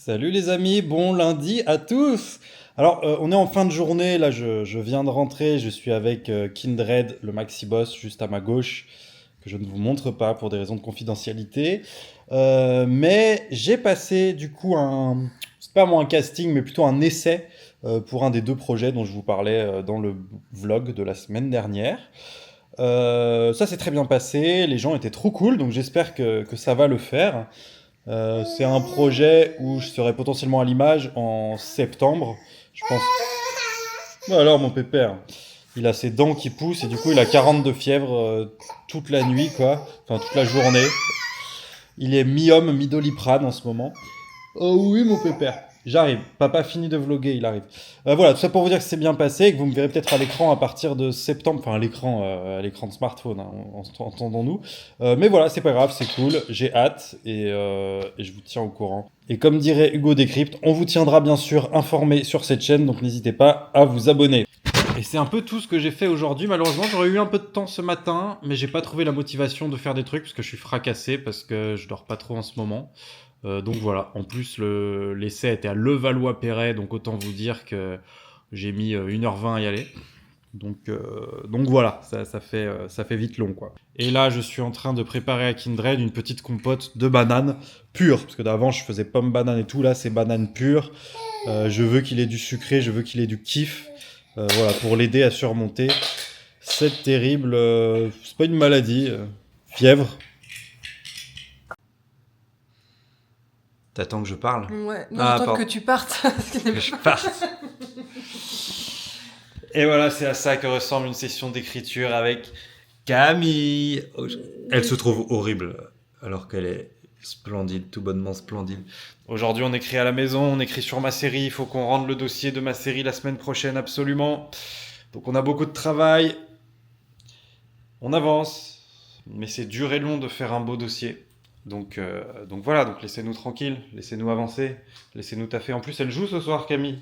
Salut les amis, bon lundi à tous. Alors, on est en fin de journée, là je viens de rentrer, je suis avec Kindred, le Maxi Boss, juste à ma gauche, que je ne vous montre pas pour des raisons de confidentialité. Mais j'ai passé du coup c'est pas moi un casting, mais plutôt un essai pour un des deux projets dont je vous parlais dans le vlog de la semaine dernière. Ça s'est très bien passé, les gens étaient trop cool, donc j'espère que ça va le faire. C'est un projet où je serai potentiellement à l'image en septembre, je pense. Bah alors mon pépère, il a ses dents qui poussent et du coup il a 40 de fièvre toute la nuit quoi, enfin toute la journée. Il est mi-homme, mi-doliprane en ce moment. Oh oui mon pépère, j'arrive. Papa finit de vlogger, il arrive. Voilà, tout ça pour vous dire que c'est bien passé et que vous me verrez peut-être à l'écran à partir de septembre, enfin à l'écran de smartphone, hein, entendons-nous. Mais voilà, c'est pas grave, c'est cool, j'ai hâte et je vous tiens au courant. Et comme dirait Hugo Décrypte, on vous tiendra bien sûr informé sur cette chaîne, donc n'hésitez pas à vous abonner. Et c'est un peu tout ce que j'ai fait aujourd'hui. Malheureusement, j'aurais eu un peu de temps ce matin, mais j'ai pas trouvé la motivation de faire des trucs parce que je suis fracassé, parce que je dors pas trop en ce moment. Donc voilà, en plus l'essai était à Levallois-Perret, donc autant vous dire que j'ai mis 1h20 à y aller. Donc voilà, ça fait vite long quoi. Et là, je suis en train de préparer à Kindred une petite compote de bananes pures, parce que d'avant je faisais pomme banane et tout, là c'est banane pure. Je veux qu'il ait du sucré, je veux qu'il ait du kiff, voilà, pour l'aider à surmonter cette terrible, c'est pas une maladie, fièvre. T'attends que je parle? Ouais, non, Ah, j'attends pardon. que tu partes. Que je parte. Et voilà, c'est à ça que ressemble une session d'écriture avec Camille. Elle se trouve horrible, alors qu'elle est splendide, tout bonnement splendide. Aujourd'hui, on écrit à la maison, on écrit sur ma série. Il faut qu'on rende le dossier de ma série la semaine prochaine, absolument. Donc, on a beaucoup de travail. On avance. Mais c'est dur et long de faire un beau dossier. Donc voilà, donc laissez-nous tranquilles, laissez-nous avancer, laissez-nous taffer. En plus, elle joue ce soir, Camille.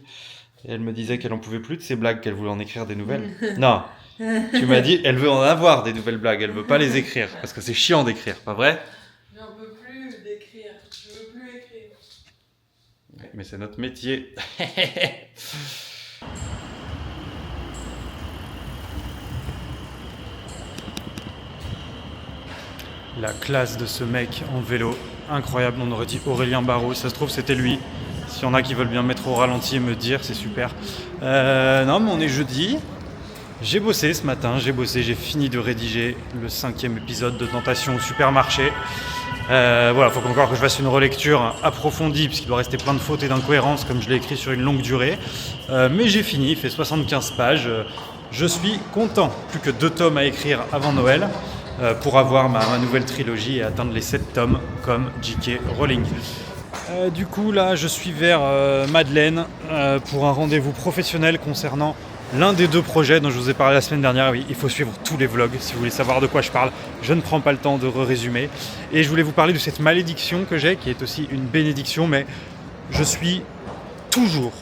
Et elle me disait qu'elle en pouvait plus de ces blagues, qu'elle voulait en écrire des nouvelles. Non, tu m'as dit, elle veut en avoir des nouvelles blagues, elle veut pas les écrire, parce que c'est chiant d'écrire, pas vrai? J'en peux plus d'écrire. Je veux plus écrire. Mais c'est notre métier. La classe de ce mec en vélo, incroyable, on aurait dit Aurélien Barraud, ça se trouve c'était lui. S'il y en a qui veulent bien mettre au ralenti et me dire, c'est super. Non mais on est jeudi, j'ai bossé ce matin, j'ai fini de rédiger le 5e épisode de Tentation au supermarché. Voilà, faut encore que je fasse une relecture approfondie, puisqu'il doit rester plein de fautes et d'incohérences, comme je l'ai écrit sur une longue durée. Mais j'ai fini, il fait 75 pages. Je suis content. Plus que 2 tomes à écrire avant Noël, pour avoir ma nouvelle trilogie et atteindre les 7 tomes, comme J.K. Rowling. Du coup, là, je suis vers Madeleine pour un rendez-vous professionnel concernant l'un des 2 projets dont je vous ai parlé la semaine dernière. Oui, il faut suivre tous les vlogs si vous voulez savoir de quoi je parle. Je ne prends pas le temps de résumer. Et je voulais vous parler de cette malédiction que j'ai, qui est aussi une bénédiction, mais je suis toujours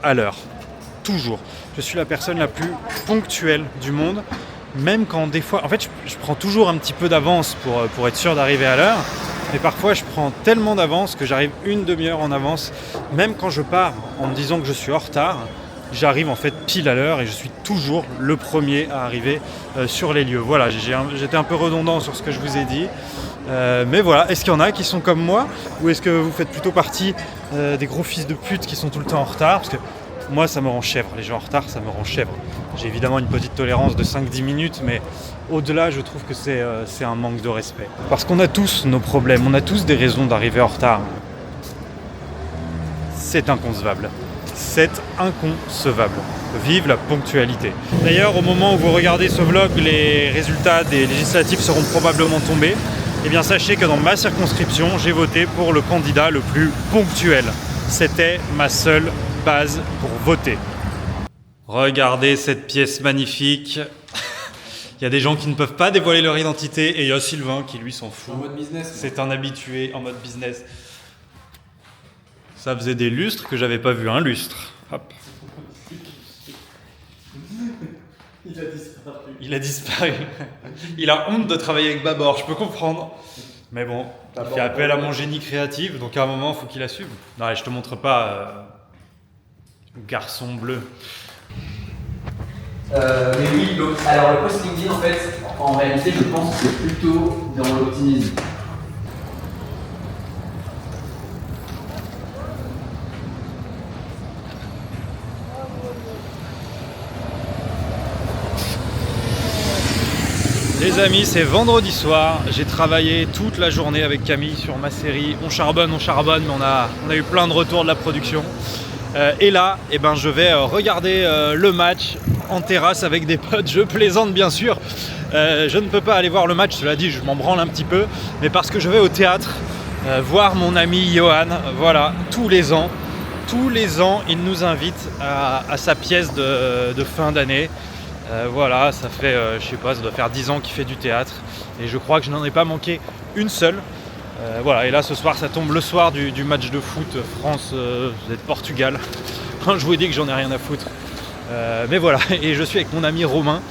à l'heure. Toujours. Je suis la personne la plus ponctuelle du monde. Même quand des fois... En fait, je prends toujours un petit peu d'avance pour être sûr d'arriver à l'heure. Mais parfois, je prends tellement d'avance que j'arrive une demi-heure en avance. Même quand je pars en me disant que je suis en retard, j'arrive en fait pile à l'heure et je suis toujours le premier à arriver sur les lieux. Voilà, j'étais un peu redondant sur ce que je vous ai dit. Mais voilà, est-ce qu'il y en a qui sont comme moi? Ou est-ce que vous faites plutôt partie des gros fils de pute qui sont tout le temps en retard? Parce que moi, ça me rend chèvre. Les gens en retard, ça me rend chèvre. J'ai évidemment une petite tolérance de 5-10 minutes, mais au-delà, je trouve que c'est un manque de respect. Parce qu'on a tous nos problèmes, on a tous des raisons d'arriver en retard. C'est inconcevable. C'est inconcevable. Vive la ponctualité. D'ailleurs, au moment où vous regardez ce vlog, les résultats des législatives seront probablement tombés. Eh bien, sachez que dans ma circonscription, j'ai voté pour le candidat le plus ponctuel. C'était ma seule base pour voter. Regardez cette pièce magnifique. Il y a des gens qui ne peuvent pas dévoiler leur identité et il y a Sylvain qui lui s'en fout. En mode business. C'est un habitué en mode business. Ça faisait des lustres que j'avais pas vu un lustre. Hop. Il a disparu. Il a disparu. Il a honte de travailler avec Babor, je peux comprendre. Mais bon, il fait appel à mon génie créatif, donc à un moment, il faut qu'il assume. Non, allez, je te montre pas, garçon bleu. Mais oui, donc, alors le post LinkedIn, en fait, en réalité, je pense que c'est plutôt dans l'optimisme. Les amis, c'est vendredi soir. J'ai travaillé toute la journée avec Camille sur ma série. On charbonne, mais on a eu plein de retours de la production. Et là, je vais regarder le match en terrasse avec des potes. Je plaisante bien sûr. Je ne peux pas aller voir le match, cela dit, je m'en branle un petit peu. Mais parce que je vais au théâtre voir mon ami Johan. Voilà, tous les ans, il nous invite à sa pièce de fin d'année. Voilà, ça fait, je sais pas, ça doit faire 10 ans qu'il fait du théâtre. Et je crois que je n'en ai pas manqué une seule. Voilà, et là ce soir ça tombe le soir du match de foot France-Portugal. Je vous dis que j'en ai rien à foutre. Mais voilà, et je suis avec mon ami Romain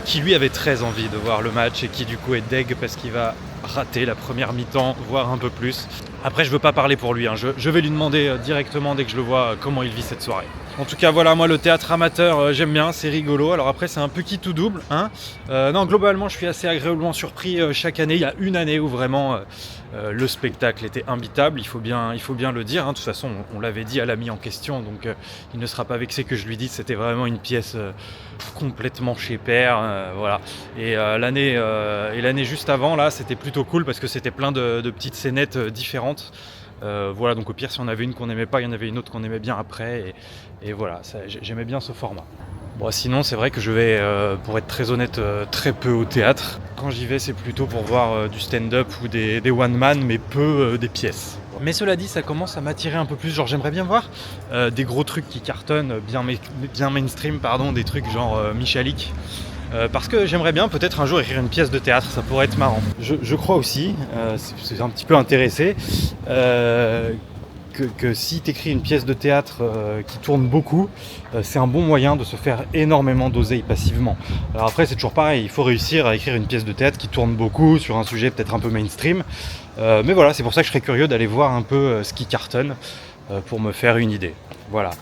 qui lui avait très envie de voir le match et qui du coup est deg parce qu'il va rater la première mi-temps, voire un peu plus. Après je veux pas parler pour lui, hein. Je vais lui demander directement dès que je le vois comment il vit cette soirée. En tout cas voilà, moi le théâtre amateur j'aime bien, c'est rigolo. Alors après c'est un peu qui tout double, hein. Non, globalement je suis assez agréablement surpris chaque année. Il y a une année où vraiment le spectacle était imbitable, il faut bien le dire, hein. De toute façon on l'avait dit à l'ami en question, donc il ne sera pas vexé que je lui dise, c'était vraiment une pièce complètement chez père, voilà. Et l'année juste avant là c'était plutôt cool parce que c'était plein de petites scénettes différentes. Voilà, donc au pire si on avait une qu'on n'aimait pas, il y en avait une autre qu'on aimait bien après, et voilà, j'aimais bien ce format. Bon, sinon c'est vrai que je vais, pour être très honnête, très peu au théâtre. Quand j'y vais c'est plutôt pour voir du stand-up ou des one-man, mais peu des pièces. Mais cela dit, ça commence à m'attirer un peu plus, genre j'aimerais bien voir des gros trucs qui cartonnent, bien mainstream, pardon, des trucs genre Michalik. Parce que j'aimerais bien peut-être un jour écrire une pièce de théâtre, ça pourrait être marrant. Je crois aussi, c'est un petit peu intéressé, que si tu écris une pièce de théâtre qui tourne beaucoup, c'est un bon moyen de se faire énormément d'oseille passivement. Alors après c'est toujours pareil, il faut réussir à écrire une pièce de théâtre qui tourne beaucoup sur un sujet peut-être un peu mainstream. Mais voilà, c'est pour ça que je serais curieux d'aller voir un peu ce qui cartonne pour me faire une idée. Voilà.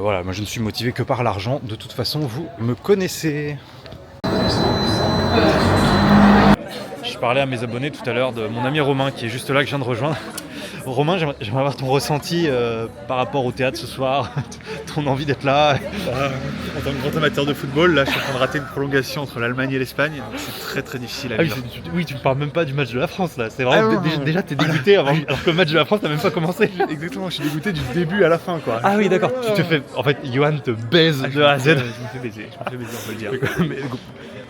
Voilà, moi je ne suis motivé que par l'argent, de toute façon vous me connaissez. Je parlais à mes abonnés tout à l'heure de mon ami Romain qui est juste là, que je viens de rejoindre. Romain, j'aimerais avoir ton ressenti par rapport au théâtre ce soir, ton envie d'être là. En tant que grand amateur de football, là je suis en train de rater une prolongation entre l'Allemagne et l'Espagne, donc c'est très très difficile à vivre. Oui, tu me parles même pas du match de la France là, c'est vraiment déjà t'es dégoûté alors que le match de la France n'a même pas commencé. Exactement, je suis dégoûté du début à la fin quoi. Ah oui d'accord, tu te fais, en fait Johan te baise de A à Z. Je me fais baiser, on peut le dire.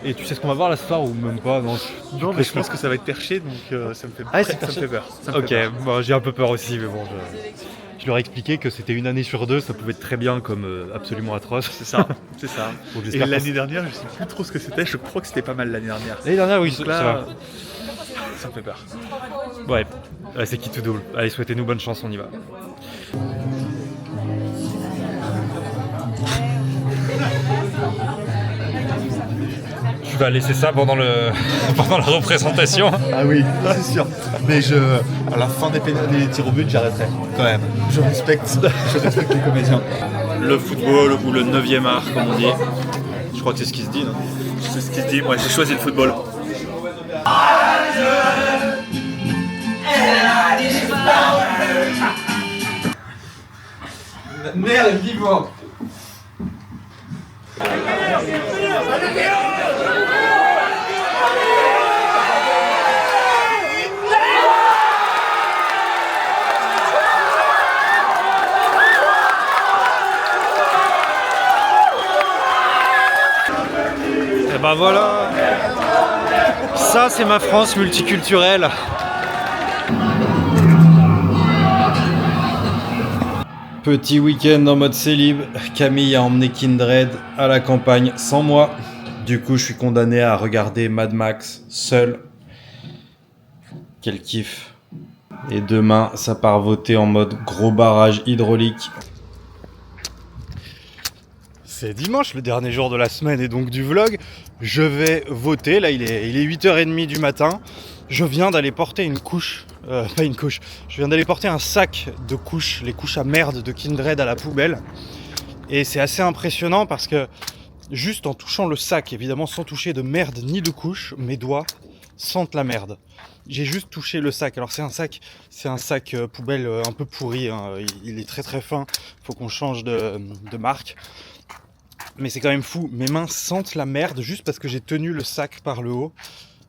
Et tu sais ce qu'on va voir là ce soir ou même pas? Non, mais je pense que ça va être perché, donc ça me fait peur. Ok, bon, j'ai un peu peur aussi, mais bon, je leur ai expliqué que c'était une année sur deux, ça pouvait être très bien comme absolument atroce. C'est ça. Donc, et l'année dernière, je sais plus trop ce que c'était, je crois que c'était pas mal l'année dernière. L'année dernière, oui, donc là, ça me fait peur. Ouais, c'est qui tout double. Allez, souhaitez-nous bonne chance, on y va. Tu vas laisser ça pendant la représentation. Ah oui, c'est sûr. Mais à la fin des tirs au but, j'arrêterai quand même. Je respecte les comédiens. Le football ou le 9e art, comme on dit. Je crois que c'est ce qui se dit, non? C'est ce qui se dit, moi j'ai choisi le football. Merde, vivant. Et ben voilà, ça c'est ma France multiculturelle. Petit week-end en mode célib, Camille a emmené Kindred à la campagne sans moi. Du coup je suis condamné à regarder Mad Max seul. Quel kiff. Et demain ça part voter en mode gros barrage hydraulique. c'est dimanche, le dernier jour de la semaine et donc du vlog. Je vais voter, là il est 8h30 du matin. Je viens d'aller porter une couche, pas une couche, je viens d'aller porter un sac de couches, les couches à merde de Kindred à la poubelle. Et c'est assez impressionnant parce que juste en touchant le sac, évidemment sans toucher de merde ni de couche, mes doigts sentent la merde. J'ai juste touché le sac. Alors c'est un sac poubelle un peu pourri, hein. Il est très très fin, faut qu'on change de marque. Mais c'est quand même fou, mes mains sentent la merde juste parce que j'ai tenu le sac par le haut.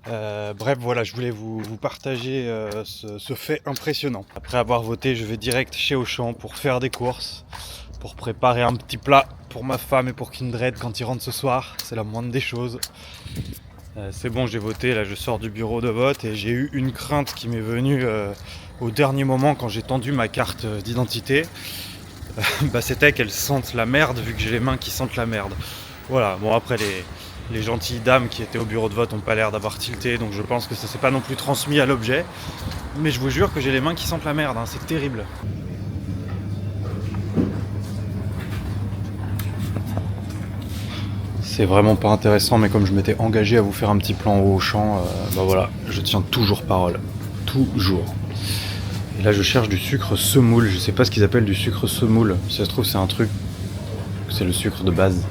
Bref, voilà, je voulais vous partager ce fait impressionnant. Après avoir voté, je vais direct chez Auchan pour faire des courses, pour préparer un petit plat pour ma femme et pour Kindred quand ils rentrent ce soir. C'est la moindre des choses. C'est bon, j'ai voté, là je sors du bureau de vote et j'ai eu une crainte qui m'est venue au dernier moment quand j'ai tendu ma carte d'identité. C'était qu'elle sente la merde vu que j'ai les mains qui sentent la merde. Voilà, bon après les gentilles dames qui étaient au bureau de vote n'ont pas l'air d'avoir tilté, donc je pense que ça s'est pas non plus transmis à l'objet. Mais je vous jure que j'ai les mains qui sentent la merde, hein, c'est terrible. C'est vraiment pas intéressant, mais comme je m'étais engagé à vous faire un petit plan au Auchan, voilà, je tiens toujours parole. Toujours. Et là je cherche du sucre semoule, je sais pas ce qu'ils appellent du sucre semoule. Si ça se trouve c'est un truc, c'est le sucre de base.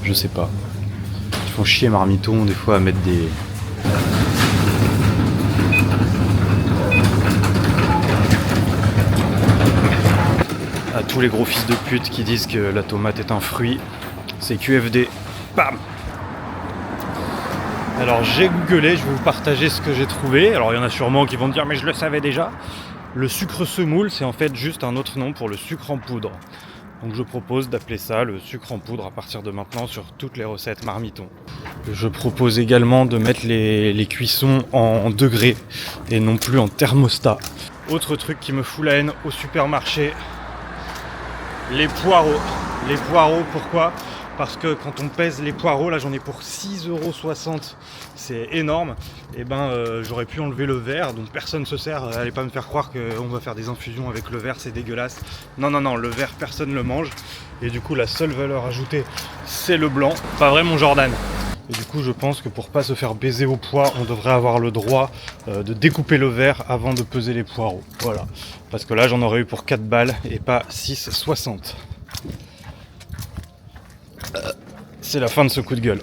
Je sais pas. Ils font chier Marmiton des fois à mettre des... À tous les gros fils de pute qui disent que la tomate est un fruit, c'est QFD. Bam! Alors j'ai googlé, je vais vous partager ce que j'ai trouvé. Alors il y en a sûrement qui vont me dire mais je le savais déjà. Le sucre semoule, c'est en fait juste un autre nom pour le sucre en poudre. Donc je propose d'appeler ça le sucre en poudre à partir de maintenant sur toutes les recettes Marmiton. Je propose également de mettre les cuissons en degrés et non plus en thermostat. Autre truc qui me fout la haine au supermarché, les poireaux. Les poireaux, pourquoi ? Parce que quand on pèse les poireaux, là j'en ai pour 6,60€, c'est énorme. Et j'aurais pu enlever le verre, donc personne ne se sert. Allez pas me faire croire qu'on va faire des infusions avec le verre, c'est dégueulasse. Non, le verre personne ne le mange. Et du coup la seule valeur ajoutée c'est le blanc, pas vrai mon Jordan. Et du coup je pense que pour pas se faire baiser au poids, on devrait avoir le droit de découper le verre avant de peser les poireaux. Voilà, parce que là j'en aurais eu pour 4 balles et pas 6,60. C'est la fin de ce coup de gueule.